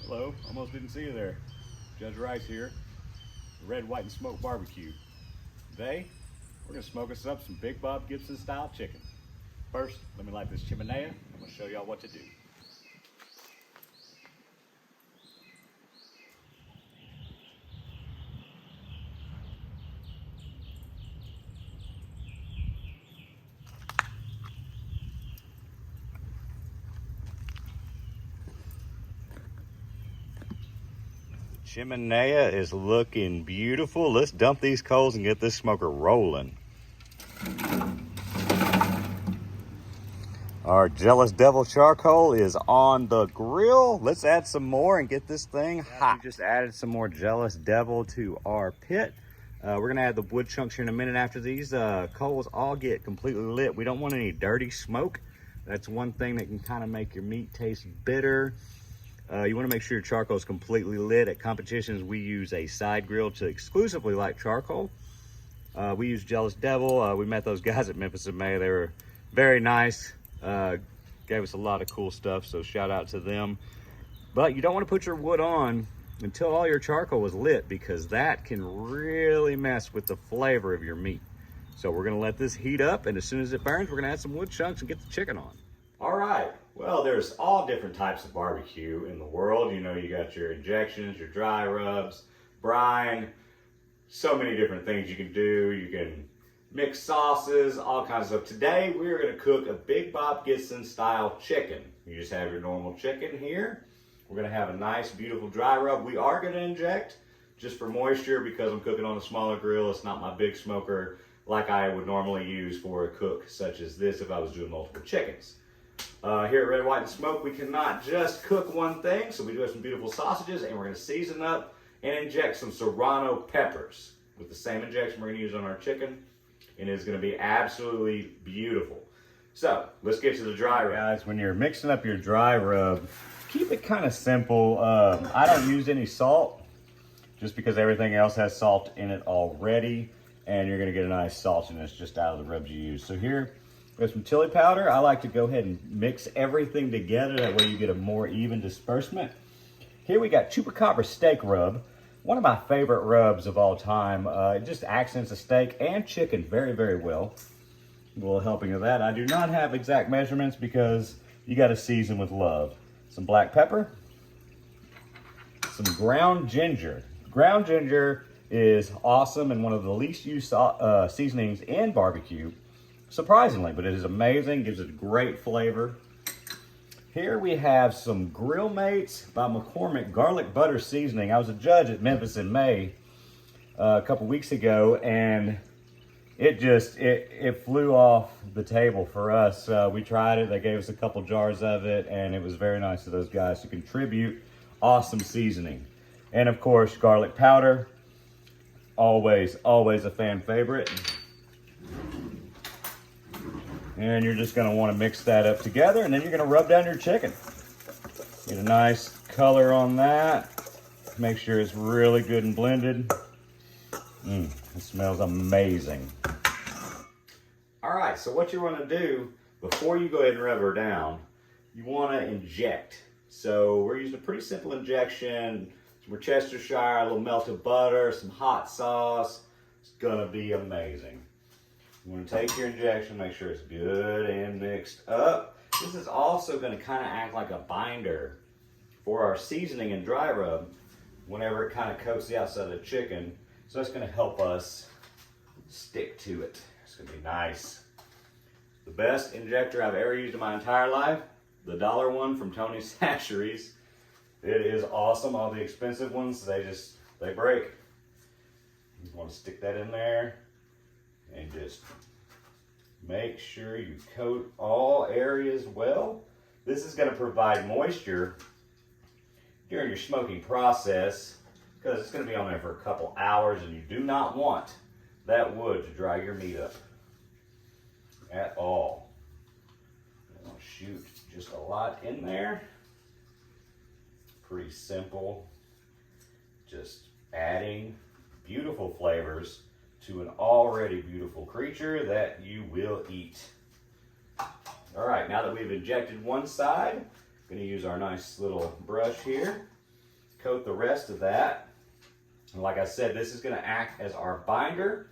Hello, almost didn't see you there. Judge Rice here, Red, White, and Smoke Barbecue. Today, we're gonna smoke us up some Big Bob Gibson style chicken. First, let me light this chimenea. I'm gonna show y'all what to do. Chimenea is looking beautiful. Let's dump these coals and get this smoker rolling. Our Jealous Devil charcoal is on the grill. Let's add some more and get this thing hot. We just added some more Jealous Devil to our pit. We're gonna add the wood chunks here in a minute after these coals all get completely lit. We don't want any dirty smoke. That's one thing that can kind of make your meat taste bitter. You want to make sure your charcoal is completely lit. At competitions, we use a side grill to exclusively light charcoal. We use Jealous Devil. We met those guys at Memphis in May. They were very nice. Gave us a lot of cool stuff, so shout out to them. But you don't want to put your wood on until all your charcoal is lit, because that can really mess with the flavor of your meat. So we're going to let this heat up, and as soon as it burns, we're going to add some wood chunks and get the chicken on. All right, well, there's all different types of barbecue in the world. You know, you got your injections, your dry rubs, brine, so many different things you can do. You can mix sauces, all kinds of stuff. Today, we're gonna cook a Big Bob Gibson style chicken. You just have your normal chicken here. We're gonna have a nice, beautiful dry rub. We are gonna inject just for moisture because I'm cooking on a smaller grill. It's not my big smoker like I would normally use for a cook such as this if I was doing multiple chickens. Here at Red, White, and Smoke, we cannot just cook one thing, so we do have some beautiful sausages, and we're going to season up and inject some serrano peppers with the same injection we're going to use on our chicken, and it's going to be absolutely beautiful. So, let's get to the dry rub. Guys, when you're mixing up your dry rub, keep it kind of simple. I don't use any salt, just because everything else has salt in it already, and you're going to get a nice saltiness just out of the rubs you use. So here, we have some chili powder. I like to go ahead and mix everything together. That way you get a more even disbursement. Here we got chupacabra steak rub. One of my favorite rubs of all time. It just accents the steak and chicken very, very well. A little helping of that. I do not have exact measurements because you got to season with love. Some black pepper. Some ground ginger. Ground ginger is awesome and one of the least used seasonings in barbecue. Surprisingly, but it is amazing, gives it a great flavor. Here we have some Grill Mates by McCormick garlic butter seasoning. I was a judge at Memphis in May a couple weeks ago, and it flew off the table for us. We tried it, they gave us a couple jars of it, and it was very nice of those guys to contribute. Awesome seasoning. And of course, garlic powder, always a fan favorite. And you're just gonna wanna mix that up together, and then you're gonna rub down your chicken. Get a nice color on that. Make sure it's really good and blended. It smells amazing. All right, so what you wanna do before you go ahead and rub her down, you wanna inject. So we're using a pretty simple injection, some Worcestershire, a little melted butter, some hot sauce. It's gonna be amazing. You want to take your injection, make sure it's good and mixed up. This is also going to kind of act like a binder for our seasoning and dry rub whenever it kind of coats the outside of the chicken. So it's going to help us stick to it. It's going to be nice. The best injector I've ever used in my entire life, the dollar one from Tony's Hatcheries. It is awesome. All the expensive ones, they break. You want to stick that in there. And just make sure you coat all areas well. This is going to provide moisture during your smoking process because it's going to be on there for a couple hours, and you do not want that wood to dry your meat up at all. I'm going to shoot just a lot in there. Pretty simple. Just adding beautiful flavors to an already beautiful creature that you will eat. All right, now that we've injected one side, I'm gonna use our nice little brush here coat the rest of that. And like I said, this is going to act as our binder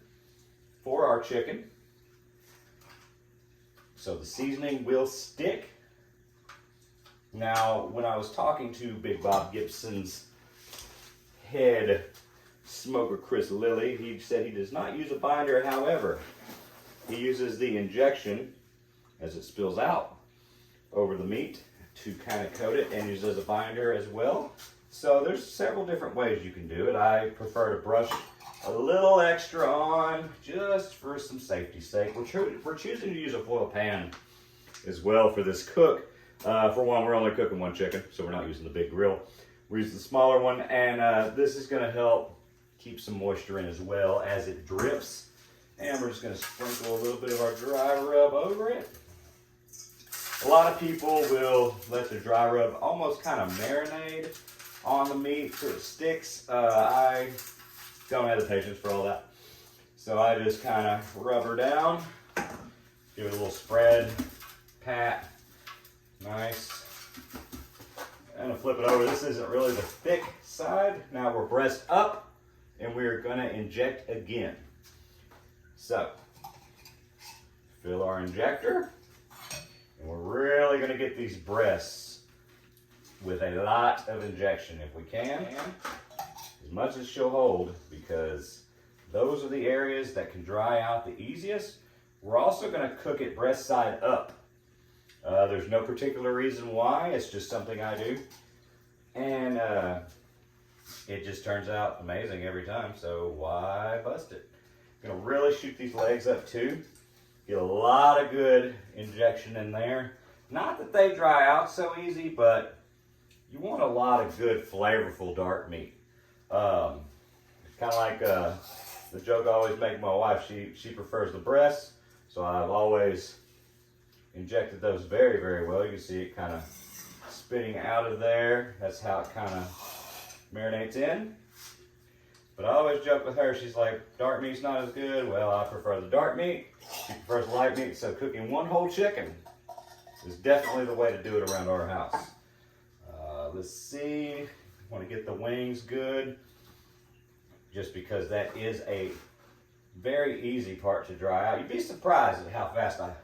for our chicken. So the seasoning will stick. Now, when I was talking to Big Bob Gibson's head smoker, Chris Lilly, he said he does not use a binder. However, he uses the injection as it spills out over the meat to kind of coat it, and uses a binder as well. So there's several different ways you can do it. I prefer to brush a little extra on just for some safety's sake. We're choosing to use a foil pan as well for this cook. For one, we're only cooking one chicken, so we're not using the big grill. We're using the smaller one, and this is going to help keep some moisture in as well as it drips. And we're just going to sprinkle a little bit of our dry rub over it. A lot of people will let their dry rub almost kind of marinate on the meat so it sticks. I don't have the patience for all that. So I just kind of rub her down, give it a little spread, pat, nice. I'm gonna flip it over. This isn't really the thick side. Now we're breast up and we're gonna inject again. So, fill our injector. And we're really going to get these breasts with a lot of injection if we can, as much as she'll hold, because those are the areas that can dry out the easiest. We're also going to cook it breast side up. There's no particular reason why, it's just something I do. And it just turns out amazing every time, so why bust it? I'm going to really shoot these legs up too. Get a lot of good injection in there. Not that they dry out so easy, but you want a lot of good, flavorful dark meat. It's kind of like the joke I always make my wife. She prefers the breasts, so I've always injected those very, very well. You can see it kind of spitting out of there. That's how it kind of marinates in. But I always joke with her, she's like, dark meat's not as good. Well, I prefer the dark meat. She prefers the light meat, so cooking one whole chicken is definitely the way to do it around our house. Let's see, want to get the wings good, just because that is a very easy part to dry out. You'd be surprised at how fast a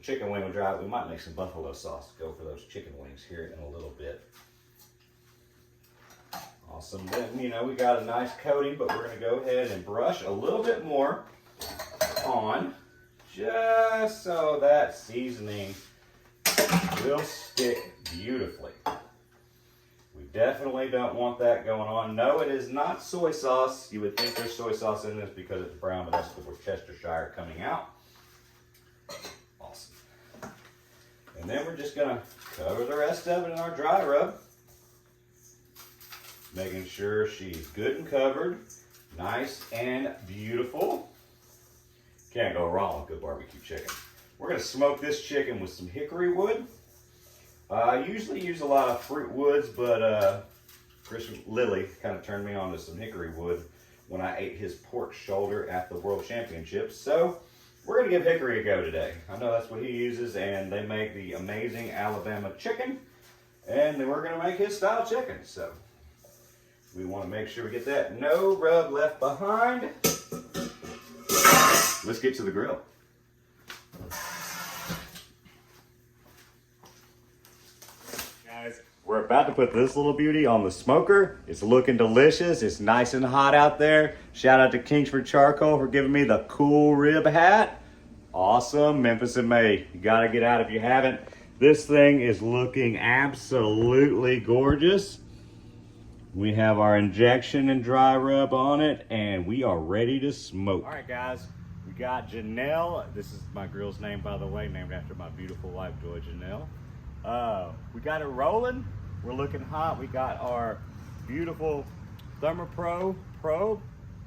chicken wing would dry out. We might make some buffalo sauce to go for those chicken wings here in a little bit. Awesome. Then, you know, we got a nice coating, but we're going to go ahead and brush a little bit more on, just so that seasoning will stick beautifully. We definitely don't want that going on. No, it is not soy sauce. You would think there's soy sauce in this because it's brown, but that's the Worcestershire coming out. Awesome. And then we're just going to cover the rest of it in our dry rub, making sure she's good and covered, nice and beautiful. Can't go wrong with good barbecue chicken. We're going to smoke this chicken with some hickory wood. I usually use a lot of fruit woods, but Chris Lilly kind of turned me on to some hickory wood when I ate his pork shoulder at the World Championships. So we're going to give hickory a go today. I know that's what he uses, and they make the amazing Alabama chicken, and then we're going to make his style chicken. So we want to make sure we get that no rub left behind. Let's get to the grill. Guys, we're about to put this little beauty on the smoker. It's looking delicious. It's nice and hot out there. Shout out to Kingsford Charcoal for giving me the cool rib hat. Awesome. Memphis and May. You got to get out if you haven't. This thing is looking absolutely gorgeous. We have our injection and dry rub on it, and we are ready to smoke. All right, guys. We got Janelle. This is my grill's name, by the way, named after my beautiful wife, Joy Janelle. We got it rolling. We're looking hot. We got our beautiful Thermopro probe.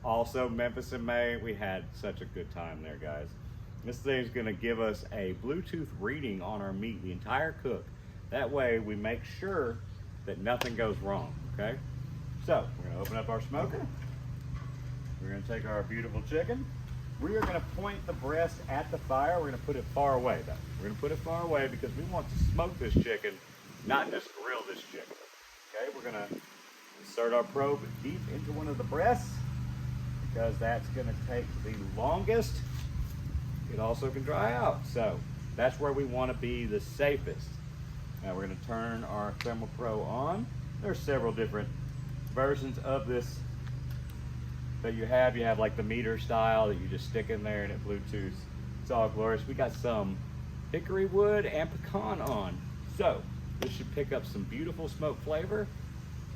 Also, Memphis and May. We had such a good time there, guys. This thing's going to give us a Bluetooth reading on our meat the entire cook. That way, we make sure that nothing goes wrong, okay? So, we're going to open up our smoker. We're going to take our beautiful chicken. We are going to point the breast at the fire. We're going to put it far away, though. We're going to put it far away because we want to smoke this chicken, not just grill this chicken. Okay, we're going to Insert our probe deep into one of the breasts because that's going to take the longest. It also can dry out, so that's where we want to be the safest. Now we're going to turn our ThermoPro on. There's several different versions of this that you have. You have like the meter style that you just stick in there and it Bluetooths. It's all glorious. We got some hickory wood and pecan on, so this should pick up some beautiful smoke flavor,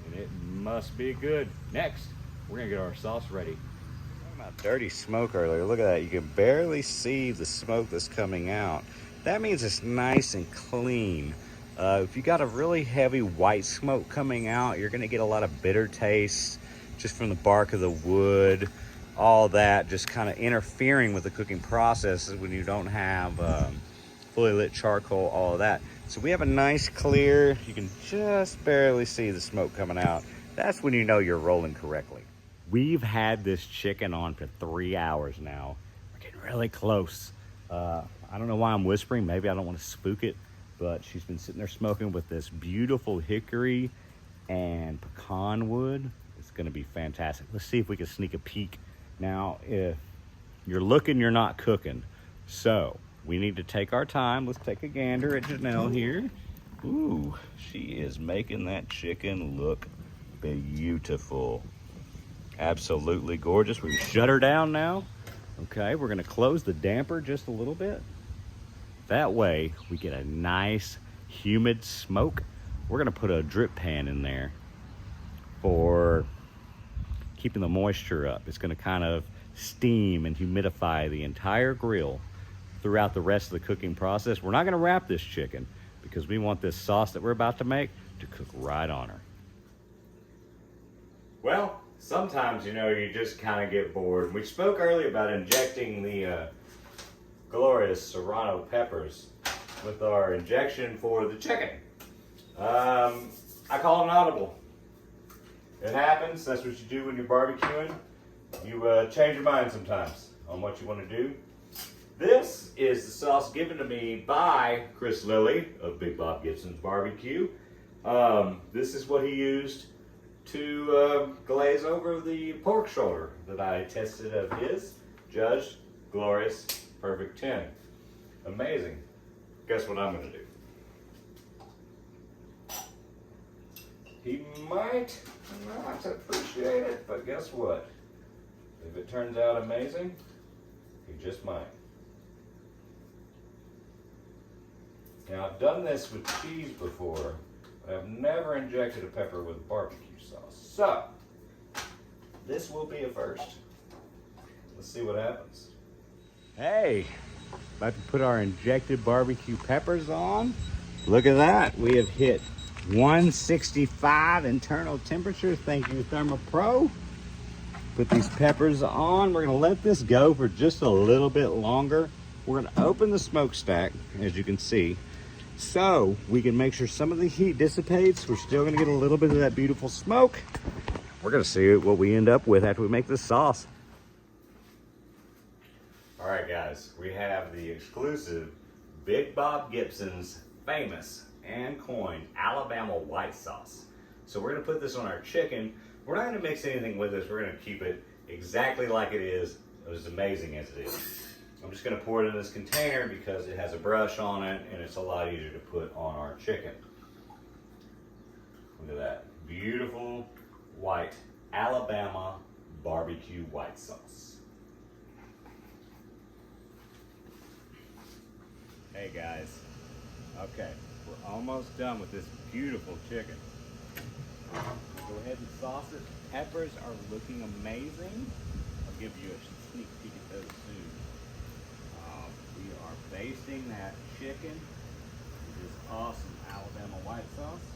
and it must be good. Next, we're gonna get our sauce ready. Talking about dirty smoke earlier, look at that. You can barely see the smoke that's coming out. That means it's nice and clean. If you got a really heavy white smoke coming out, you're gonna get a lot of bitter taste just from the bark of the wood, all that just kind of interfering with the cooking processes when you don't have fully lit charcoal, all of that. So we have a nice clear, you can just barely see the smoke coming out. That's when you know you're rolling correctly. We've had this chicken on for 3 hours now. We're getting really close. I don't know why I'm whispering. Maybe I don't want to spook it, but she's been sitting there smoking with this beautiful hickory and pecan wood. It's gonna be fantastic. Let's see if we can sneak a peek. Now, if you're looking, you're not cooking. So we need to take our time. Let's take a gander at Janelle here. Ooh, she is making that chicken look beautiful. Absolutely gorgeous. We've shut her down now. Okay, we're gonna close the damper just a little bit. That way we get a nice humid smoke. We're gonna put a drip pan in there for keeping the moisture up. It's gonna kind of steam and humidify the entire grill throughout the rest of the cooking process. We're not gonna wrap this chicken because we want this sauce that we're about to make to cook right on her. Well, sometimes, you know, you just kind of get bored. We spoke earlier about injecting the glorious serrano peppers with our injection for the chicken. I call it an audible. It happens. That's what you do when you're barbecuing. You change your mind sometimes on what you want to do. This is the sauce given to me by Chris Lilly of Big Bob Gibson's Barbecue. This is what he used to glaze over the pork shoulder that I tested of his. Judged, glorious, perfect 10. Amazing. Guess what I'm going to do? He might not appreciate it, but guess what? If it turns out amazing, he just might. Now, I've done this with cheese before, but I've never injected a pepper with barbecue sauce. So, this will be a first. Let's see what happens. Hey, about to put our injected barbecue peppers on. Look at that. We have hit 165 internal temperature. Thank you, ThermoPro. Put these peppers on. We're gonna let this go for just a little bit longer. We're gonna open the smokestack, as you can see, so we can make sure some of the heat dissipates. We're still gonna get a little bit of that beautiful smoke. We're gonna see what we end up with after we make this sauce. All right, guys, we have the exclusive Big Bob Gibson's famous and coined Alabama white sauce. So we're gonna put this on our chicken. We're not gonna mix anything with this. We're gonna keep it exactly like it is, as amazing as it is. I'm just gonna pour it in this container because it has a brush on it and it's a lot easier to put on our chicken. Look at that, beautiful white Alabama barbecue white sauce. Hey guys, okay. We're almost done with this beautiful chicken. Go ahead and sauce it. Peppers are looking amazing. I'll give you a sneak peek at those soon. We are basting that chicken with this awesome Alabama white sauce.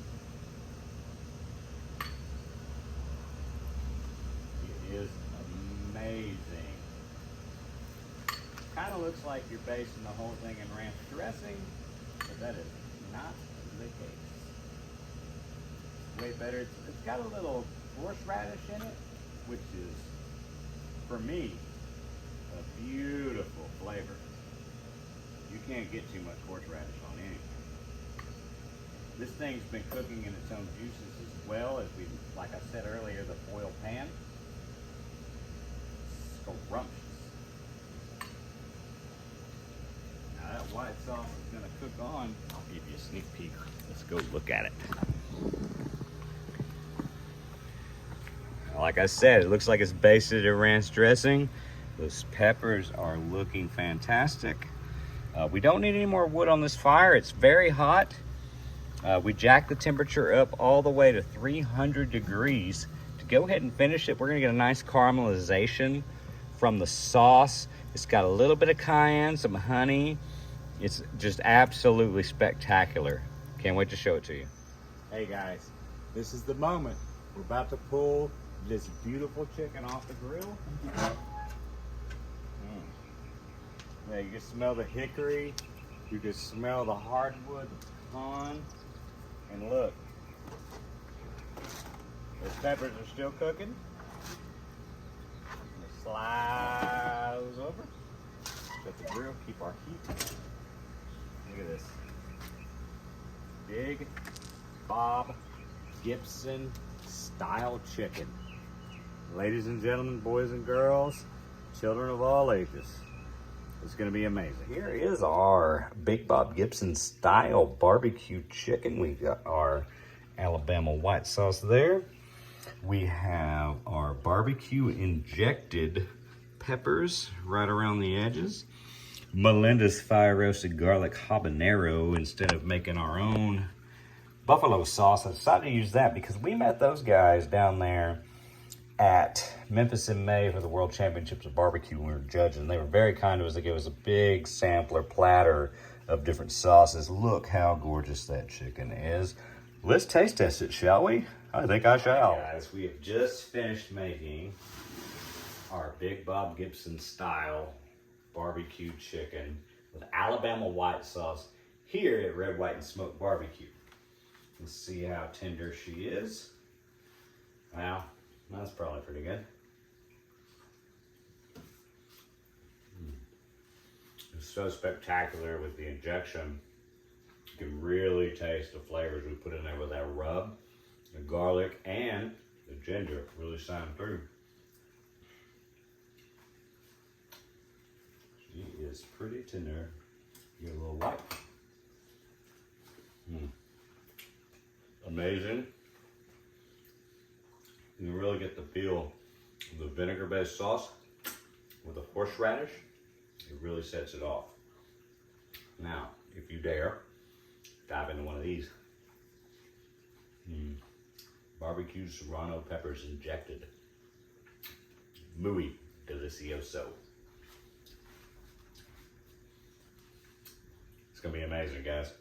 It is amazing. Kind of looks like you're basting the whole thing in ranch dressing, but that is not the case. Way better. It's got a little horseradish in it, which is, for me, a beautiful flavor. You can't get too much horseradish on anything. This thing's been cooking in its own juices as well as we, like I said earlier, the foil pan. Scrumptious. Now that white sauce is gonna cook on. I'll give you a sneak peek. Let's go look at it. Like I said, it looks like it's basted in ranch dressing. Those peppers are looking fantastic. We don't need any more wood on this fire. It's very hot. We jacked the temperature up all the way to 300 degrees. To go ahead and finish it, we're gonna get a nice caramelization from the sauce. It's got a little bit of cayenne, some honey. It's just absolutely spectacular. Can't wait to show it to you. Hey guys, this is the moment. We're about to pull this beautiful chicken off the grill. Yeah, you can smell the hickory, you can smell the hardwood, the pecan, and look, those peppers are still cooking. Slide those over. Let the grill keep our heat. Look at this. Big Bob Gibson style chicken. Ladies and gentlemen, boys and girls, children of all ages. It's gonna be amazing. Here is our Big Bob Gibson style barbecue chicken. We got our Alabama white sauce there. We have our barbecue injected peppers right around the edges. Melinda's fire roasted garlic habanero instead of making our own buffalo sauce. I decided to use that because we met those guys down there at Memphis in May for the World Championships of Barbecue when we were judging. They were very kind to us. They gave us a big sampler platter of different sauces. Look how gorgeous that chicken is. Let's taste test it, shall we? I think I shall. Right, guys, we have just finished making our Big Bob Gibson style barbecue chicken with Alabama white sauce here at Red, White, and Smoked Barbecue. Let's see how tender she is. Wow. That's probably pretty good. It's so spectacular with the injection. You can really taste the flavors we put in there with that rub, the garlic, and the ginger really shine through. She is pretty tender. Get a little white. Amazing. You really get the feel of the vinegar-based sauce with the horseradish. It really sets it off. Now, if you dare, dive into one of these. Barbecue serrano peppers injected. Muy delicioso. It's gonna be amazing, guys.